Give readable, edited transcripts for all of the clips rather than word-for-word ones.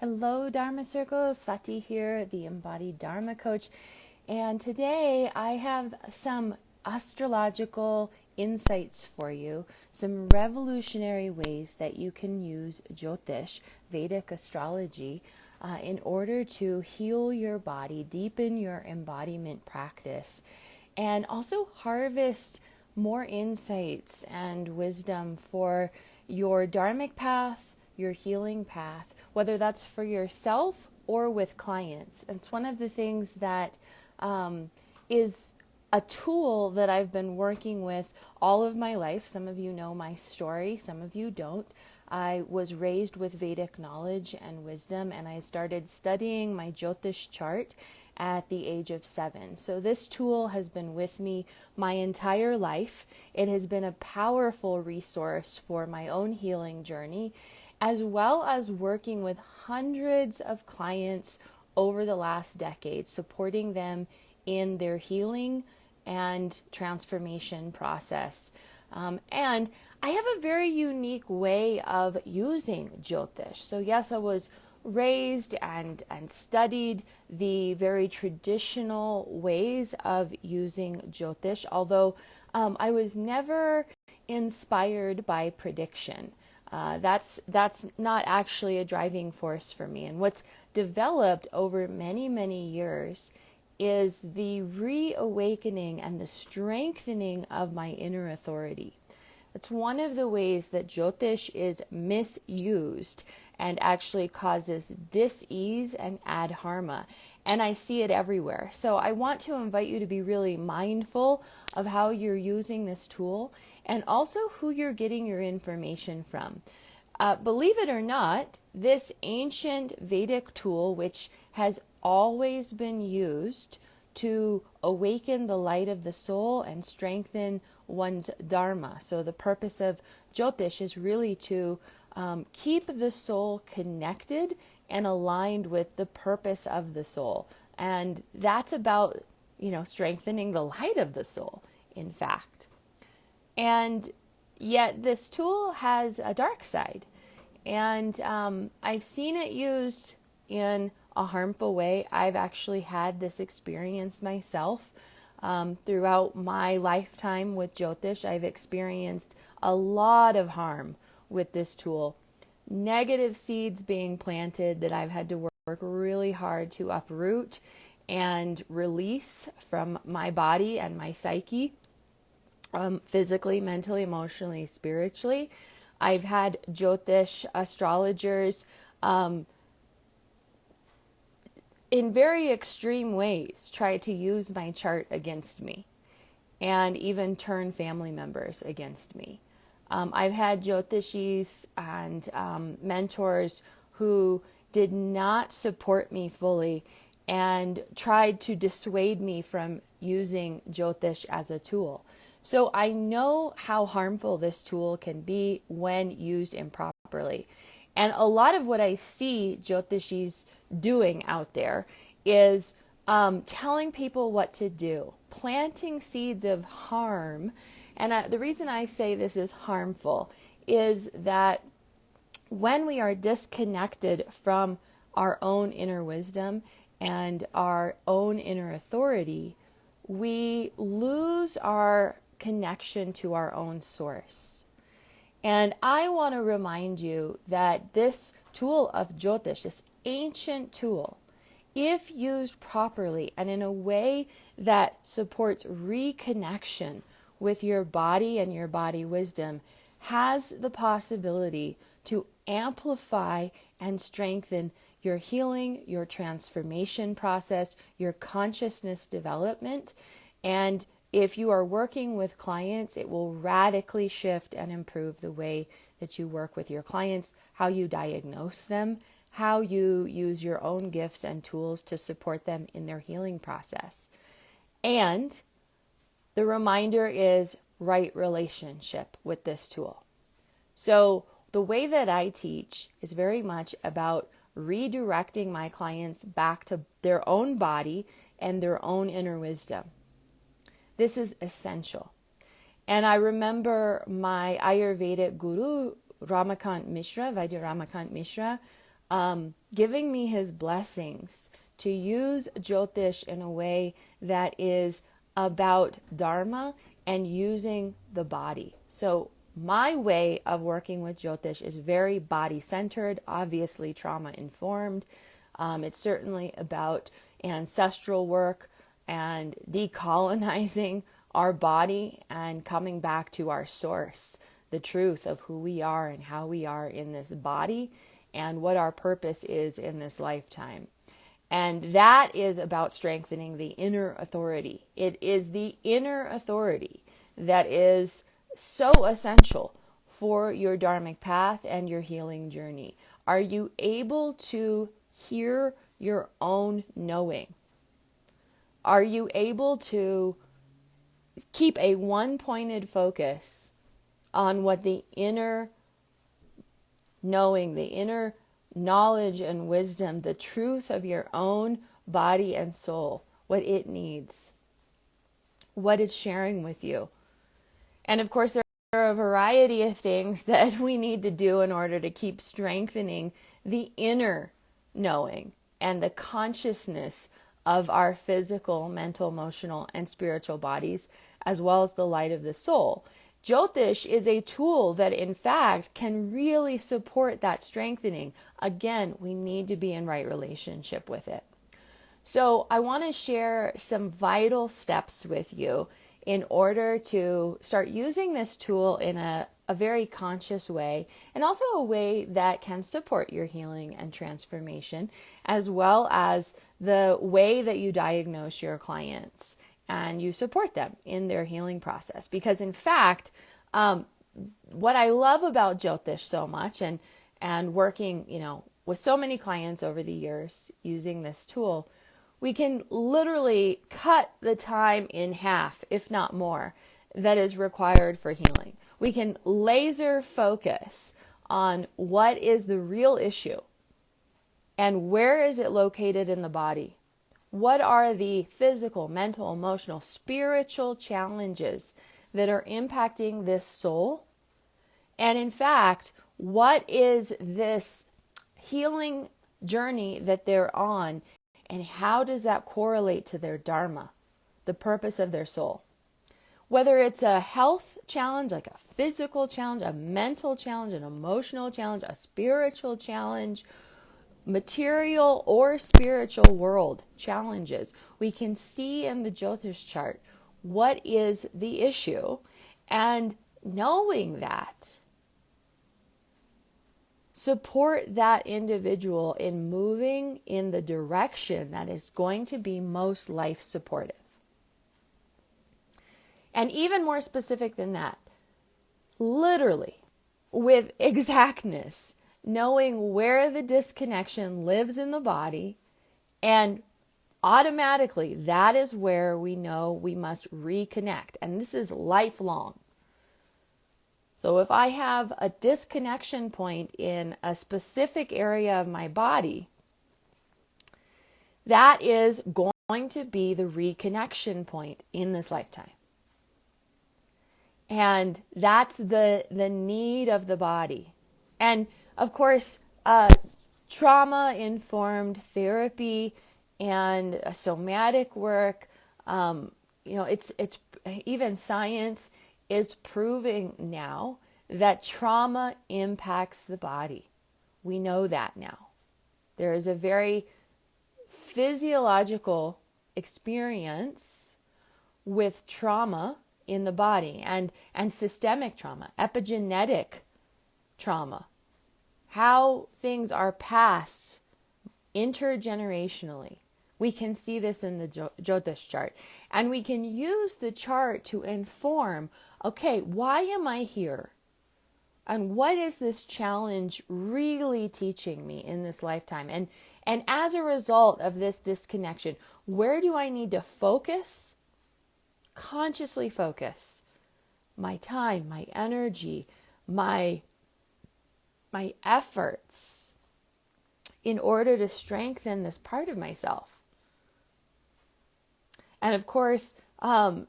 Hello, Dharma Circle. Swati here, the embodied Dharma coach. And today I have some astrological insights for you, some revolutionary ways that you can use Jyotish, Vedic Astrology, in order to heal your body, deepen your embodiment practice, and also harvest more insights and wisdom for your dharmic path, your healing path, whether that's for yourself or with clients. And it's one of the things that is a tool that I've been working with all of my life. Some of you know my story, some of you don't. I was raised with Vedic knowledge and wisdom, and I started studying my Jyotish chart at the age of 7. So this tool has been with me my entire life. It has been a powerful resource for my own healing journey, as well as working with hundreds of clients over the last decade, supporting them in their healing and transformation process. And I have a very unique way of using Jyotish. So yes, I was raised and studied the very traditional ways of using Jyotish, although I was never inspired by prediction. That's not actually a driving force for me. And what's developed over many, many years is the reawakening and the strengthening of my inner authority. It's one of the ways that Jyotish is misused and actually causes dis-ease and adharma. And I see it everywhere. So I want to invite you to be really mindful of how you're using this tool and also who you're getting your information from. Believe it or not, this ancient Vedic tool, which has always been used to awaken the light of the soul and strengthen one's Dharma. So the purpose of Jyotish is really to keep the soul connected and aligned with the purpose of the soul. And that's about, strengthening the light of the soul, in fact. And yet this tool has a dark side. And I've seen it used in a harmful way. I've actually had this experience myself. Throughout my lifetime with Jyotish, I've experienced a lot of harm with this tool. Negative seeds being planted that I've had to work really hard to uproot and release from my body and my psyche, physically, mentally, emotionally, spiritually. I've had Jyotish astrologers in very extreme ways try to use my chart against me and even turn family members against me. I've had Jyotishis and mentors who did not support me fully and tried to dissuade me from using Jyotish as a tool. So I know how harmful this tool can be when used improperly. And a lot of what I see Jyotishis doing out there is telling people what to do, planting seeds of harm. And the reason I say this is harmful is that when we are disconnected from our own inner wisdom and our own inner authority, we lose our connection to our own source. And I want to remind you that this tool of Jyotish, this ancient tool, if used properly and in a way that supports reconnection with your body and your body wisdom, has the possibility to amplify and strengthen your healing, your transformation process, your consciousness development. And if you are working with clients, it will radically shift and improve the way that you work with your clients, how you diagnose them, how you use your own gifts and tools to support them in their healing process. And the reminder is right relationship with this tool. So the way that I teach is very much about redirecting my clients back to their own body and their own inner wisdom. This is essential. And I remember my Ayurvedic guru, Vaidya Ramakant Mishra, giving me his blessings to use Jyotish in a way that is about Dharma and using the body. So my way of working with Jyotish is very body-centered, obviously trauma-informed. It's certainly about ancestral work and decolonizing our body and coming back to our source, the truth of who we are and how we are in this body and what our purpose is in this lifetime. And that is about strengthening the inner authority. It is the inner authority that is so essential for your dharmic path and your healing journey. Are you able to hear your own knowing? Are you able to keep a one-pointed focus on what the inner knowing, the inner knowledge and wisdom, the truth of your own body and soul, what it needs, what it's sharing with you? And of course, there are a variety of things that we need to do in order to keep strengthening the inner knowing and the consciousness of our physical, mental, emotional, and spiritual bodies, as well as the light of the soul. Jyotish is a tool that, in fact, can really support that strengthening. Again, we need to be in right relationship with it. So I want to share some vital steps with you in order to start using this tool in a very conscious way, and also a way that can support your healing and transformation, as well as the way that you diagnose your clients and you support them in their healing process. Because in fact, what I love about Jyotish so much and working, with so many clients over the years using this tool, we can literally cut the time in half, if not more, that is required for healing. We can laser focus on what is the real issue and where is it located in the body. What are the physical, mental, emotional, spiritual challenges that are impacting this soul? And in fact, what is this healing journey that they're on, and how does that correlate to their Dharma, the purpose of their soul? Whether it's a health challenge, like a physical challenge, a mental challenge, an emotional challenge, a spiritual challenge, material or spiritual world challenges, we can see in the Jyotish chart what is the issue, and knowing that, support that individual in moving in the direction that is going to be most life supportive. And even more specific than that, literally, with exactness, knowing where the disconnection lives in the body, and automatically that is where we know we must reconnect. And this is lifelong. So if I have a disconnection point in a specific area of my body, that is going to be the reconnection point in this lifetime. And that's the need of the body. And of course, trauma-informed therapy and somatic work, it's even science is proving now that trauma impacts the body. We know that now. There is a very physiological experience with trauma in the body, and systemic trauma, epigenetic trauma, how things are passed intergenerationally. We can see this in the Jyotish chart, and we can use the chart to inform, okay, why am I here? And what is this challenge really teaching me in this lifetime? And as a result of this disconnection, where do I need to focus? Consciously focus my time, my energy, my efforts in order to strengthen this part of myself. And of course, then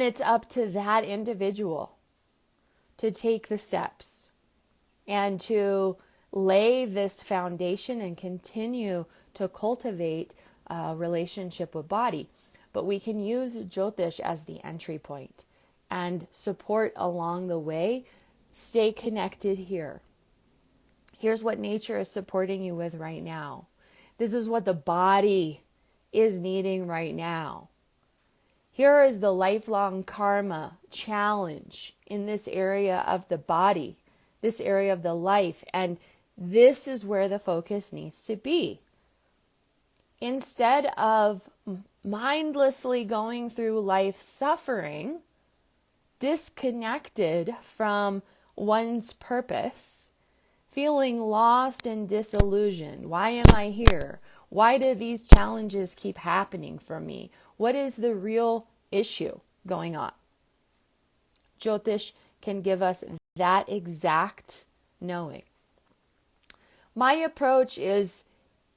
it's up to that individual to take the steps and to lay this foundation and continue to cultivate a relationship with body. But we can use Jyotish as the entry point and support along the way. Stay connected here. Here's what nature is supporting you with right now. This is what the body is needing right now. Here is the lifelong karma challenge in this area of the body, this area of the life, and this is where the focus needs to be. Instead of mindlessly going through life suffering, disconnected from one's purpose, feeling lost and disillusioned. Why am I here? Why do these challenges keep happening for me? What is the real issue going on? Jyotish can give us that exact knowing. My approach is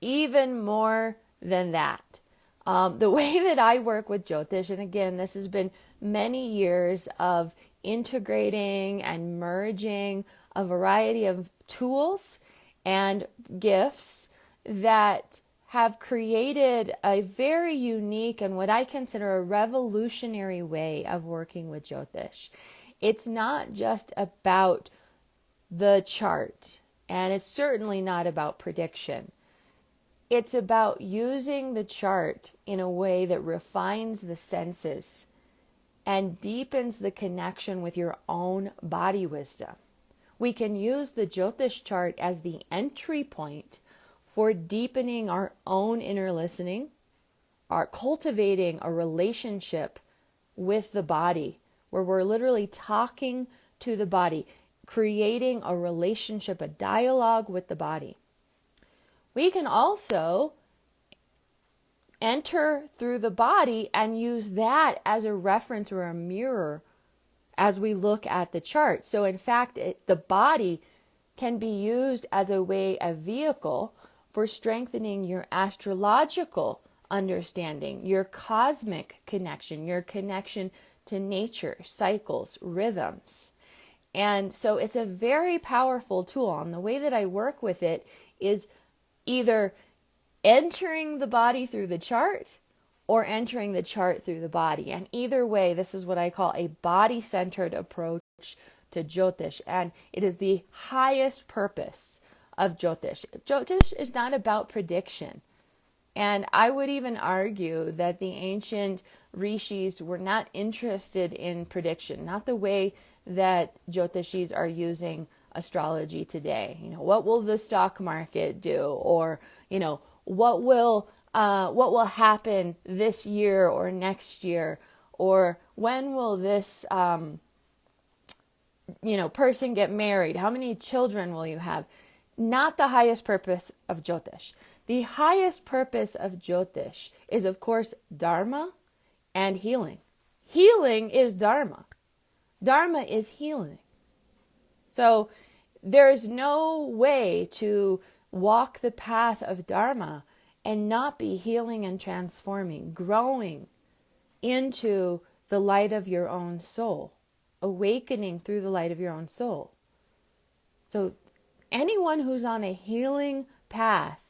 even more than that. The way that I work with Jyotish, and again, this has been many years of integrating and merging a variety of tools and gifts that have created a very unique and what I consider a revolutionary way of working with Jyotish. It's not just about the chart, and it's certainly not about prediction. It's about using the chart in a way that refines the senses and deepens the connection with your own body wisdom. We can use the Jyotish chart as the entry point for deepening our own inner listening, our cultivating a relationship with the body, where we're literally talking to the body, creating a relationship, a dialogue with the body. We can also enter through the body and use that as a reference or a mirror as we look at the chart. So in fact, the body can be used as a way, a vehicle for strengthening your astrological understanding, your cosmic connection, your connection to nature, cycles, rhythms. And so it's a very powerful tool. And the way that I work with it is either entering the body through the chart or entering the chart through the body. And either way, this is what I call a body-centered approach to Jyotish. And it is the highest purpose of Jyotish. Jyotish is not about prediction. And I would even argue that the ancient rishis were not interested in prediction, not the way that Jyotishis are using astrology today. What will the stock market do? Or, what will happen this year or next year? Or when will this, person get married? How many children will you have? Not the highest purpose of Jyotish. The highest purpose of Jyotish is, of course, Dharma and healing. Healing is Dharma. Dharma is healing. So there's no way to walk the path of Dharma and not be healing and transforming, growing into the light of your own soul, awakening through the light of your own soul. So anyone who's on a healing path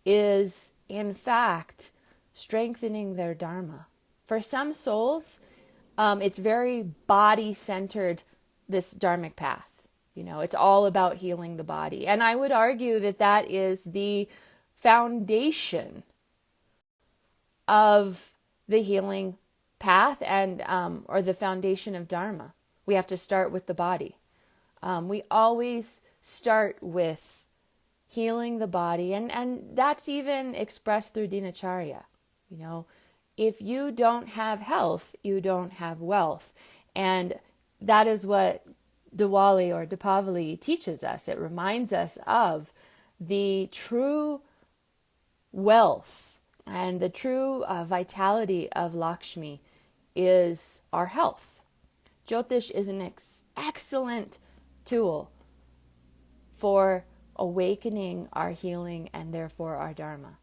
is, in fact, strengthening their Dharma. For some souls, it's very body-centered, this Dharmic path. It's all about healing the body. And I would argue that that is the foundation of the healing path and or the foundation of Dharma. We have to start with the body. We always start with healing the body, and that's even expressed through dinacharya. If you don't have health, you don't have wealth. And that is what Diwali or Deepavali teaches us. It reminds us of the true wealth and the true vitality of Lakshmi is our health. Jyotish is an excellent tool for awakening our healing and therefore our Dharma.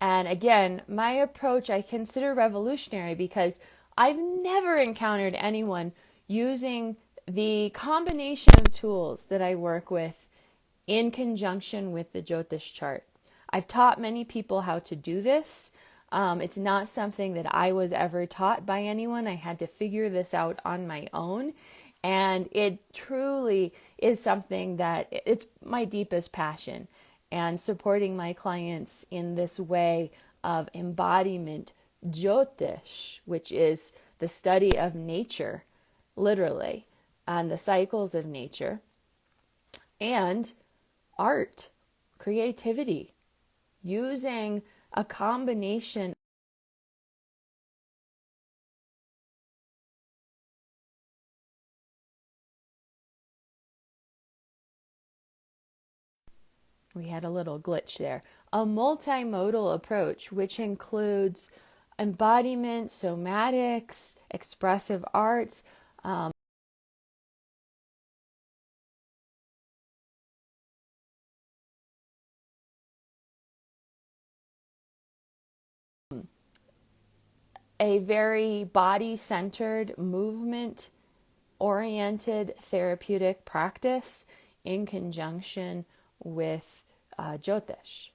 And again, my approach I consider revolutionary because I've never encountered anyone using the combination of tools that I work with in conjunction with the Jyotish chart. I've taught many people how to do this. It's not something that I was ever taught by anyone. I had to figure this out on my own. And it truly is something that it's my deepest passion. And supporting my clients in this way of embodiment, Jyotish, which is the study of nature, literally, and the cycles of nature, and art, creativity, using a combination. We had a little glitch there. A multimodal approach, which includes embodiment, somatics, expressive arts, a very body-centered, movement-oriented therapeutic practice in conjunction with Jyotish.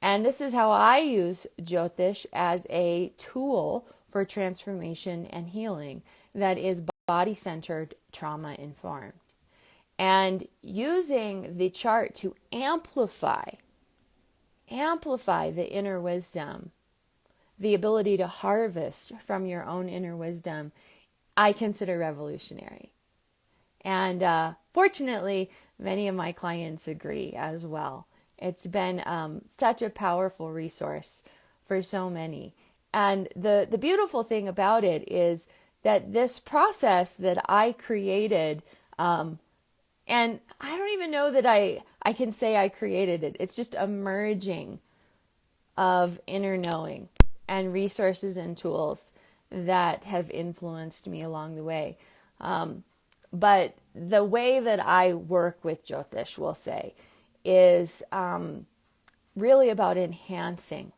And this is how I use Jyotish as a tool for transformation and healing that is body-centered, trauma-informed. And using the chart to amplify the inner wisdom, the ability to harvest from your own inner wisdom, I consider revolutionary. And fortunately, many of my clients agree as well. It's been such a powerful resource for so many. And the beautiful thing about it is that this process that I created, and I don't even know that I can say I created it. It's just a merging of inner knowing and resources and tools that have influenced me along the way. But the way that I work with Jyotish, we'll say, is really about enhancing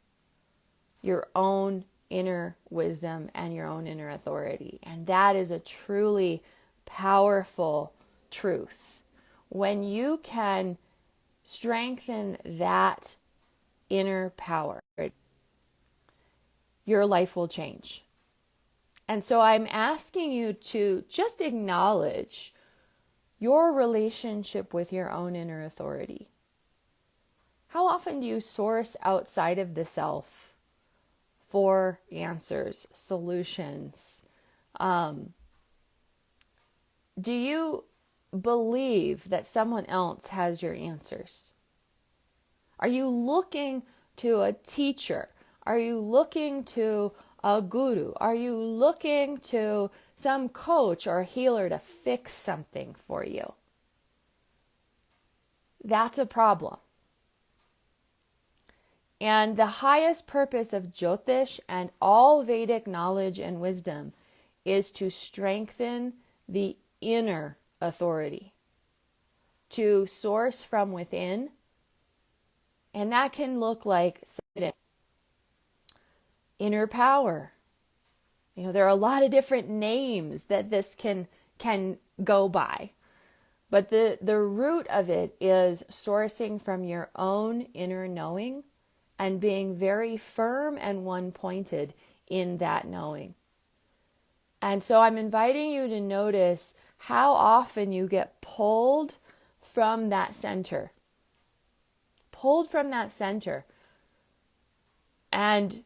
your own inner wisdom and your own inner authority. And that is a truly powerful truth. When you can strengthen that inner power, your life will change. And so I'm asking you to just acknowledge your relationship with your own inner authority. How often do you source outside of the self for answers, solutions? Do you believe that someone else has your answers? Are you looking to a teacher? Are you looking to a guru? Are you looking to some coach or healer to fix something for you? That's a problem. And the highest purpose of Jyotish and all Vedic knowledge and wisdom is to strengthen the inner authority, to source from within. And that can look like inner power. You know, there are a lot of different names that this can go by. But the root of it is sourcing from your own inner knowing and being very firm and one-pointed in that knowing. And so I'm inviting you to notice how often you get pulled from that center. Pulled from that center. And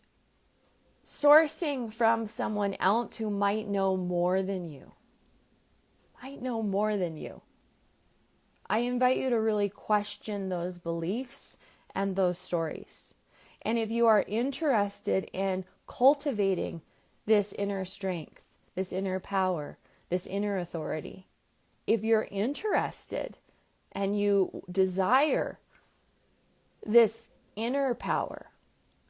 sourcing from someone else who might know more than you. Might know more than you. I invite you to really question those beliefs and those stories. And if you are interested in cultivating this inner strength, this inner power, this inner authority, if you're interested and you desire this inner power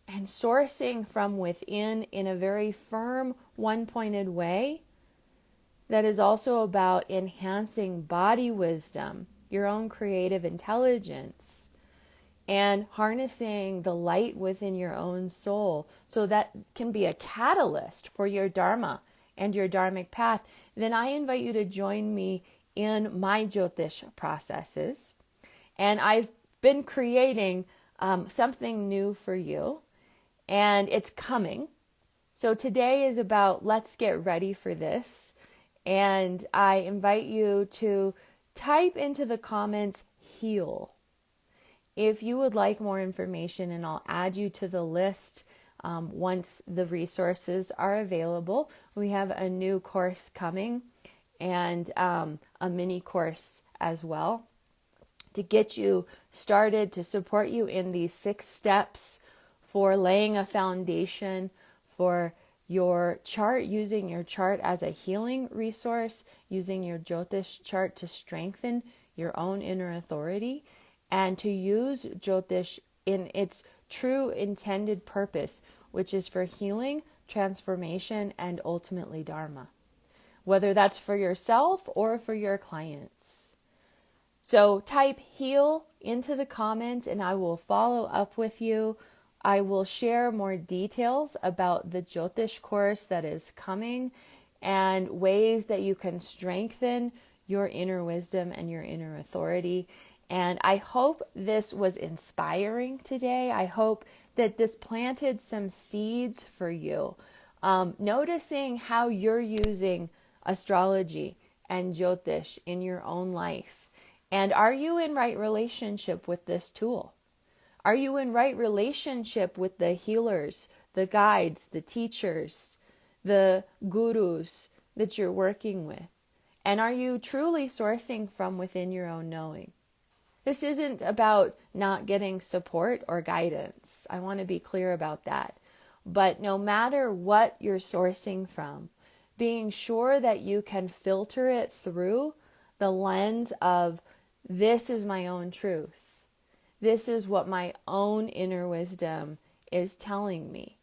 and sourcing from within in a very firm, one-pointed way that is also about enhancing body wisdom, your own creative intelligence, and harnessing the light within your own soul so that can be a catalyst for your Dharma and your Dharmic path, then I invite you to join me in my Jyotish processes. And I've been creating something new for you, and it's coming. So today is about let's get ready for this. And I invite you to type into the comments heal if you would like more information, and I'll add you to the list once the resources are available. We have a new course coming and a mini course as well to get you started, to support you in these 6 steps for laying a foundation for your chart, using your chart as a healing resource, using your Jyotish chart to strengthen your own inner authority, and to use Jyotish in its true intended purpose, which is for healing, transformation, and ultimately Dharma, whether that's for yourself or for your clients. So type heal into the comments and I will follow up with you. I will share more details about the Jyotish course that is coming and ways that you can strengthen your inner wisdom and your inner authority. And I hope this was inspiring today. I hope that this planted some seeds for you. Noticing how you're using astrology and Jyotish in your own life. And are you in right relationship with this tool? Are you in right relationship with the healers, the guides, the teachers, the gurus that you're working with? And are you truly sourcing from within your own knowing? This isn't about not getting support or guidance. I want to be clear about that. But no matter what you're sourcing from, being sure that you can filter it through the lens of this is my own truth. This is what my own inner wisdom is telling me.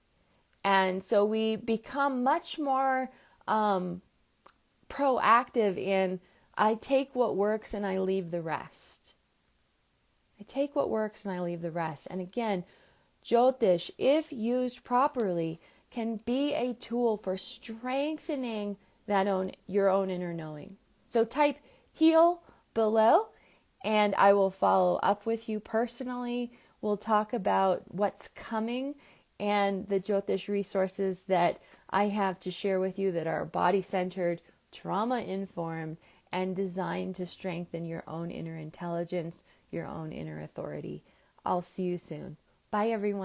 And so we become much more proactive in I take what works and I leave the rest. I take what works and I leave the rest. And again, Jyotish, if used properly, can be a tool for strengthening your own inner knowing. So type heal below and I will follow up with you personally. We'll talk about what's coming and the Jyotish resources that I have to share with you that are body-centered, trauma-informed, and designed to strengthen your own inner intelligence, your own inner authority. I'll see you soon. Bye, everyone.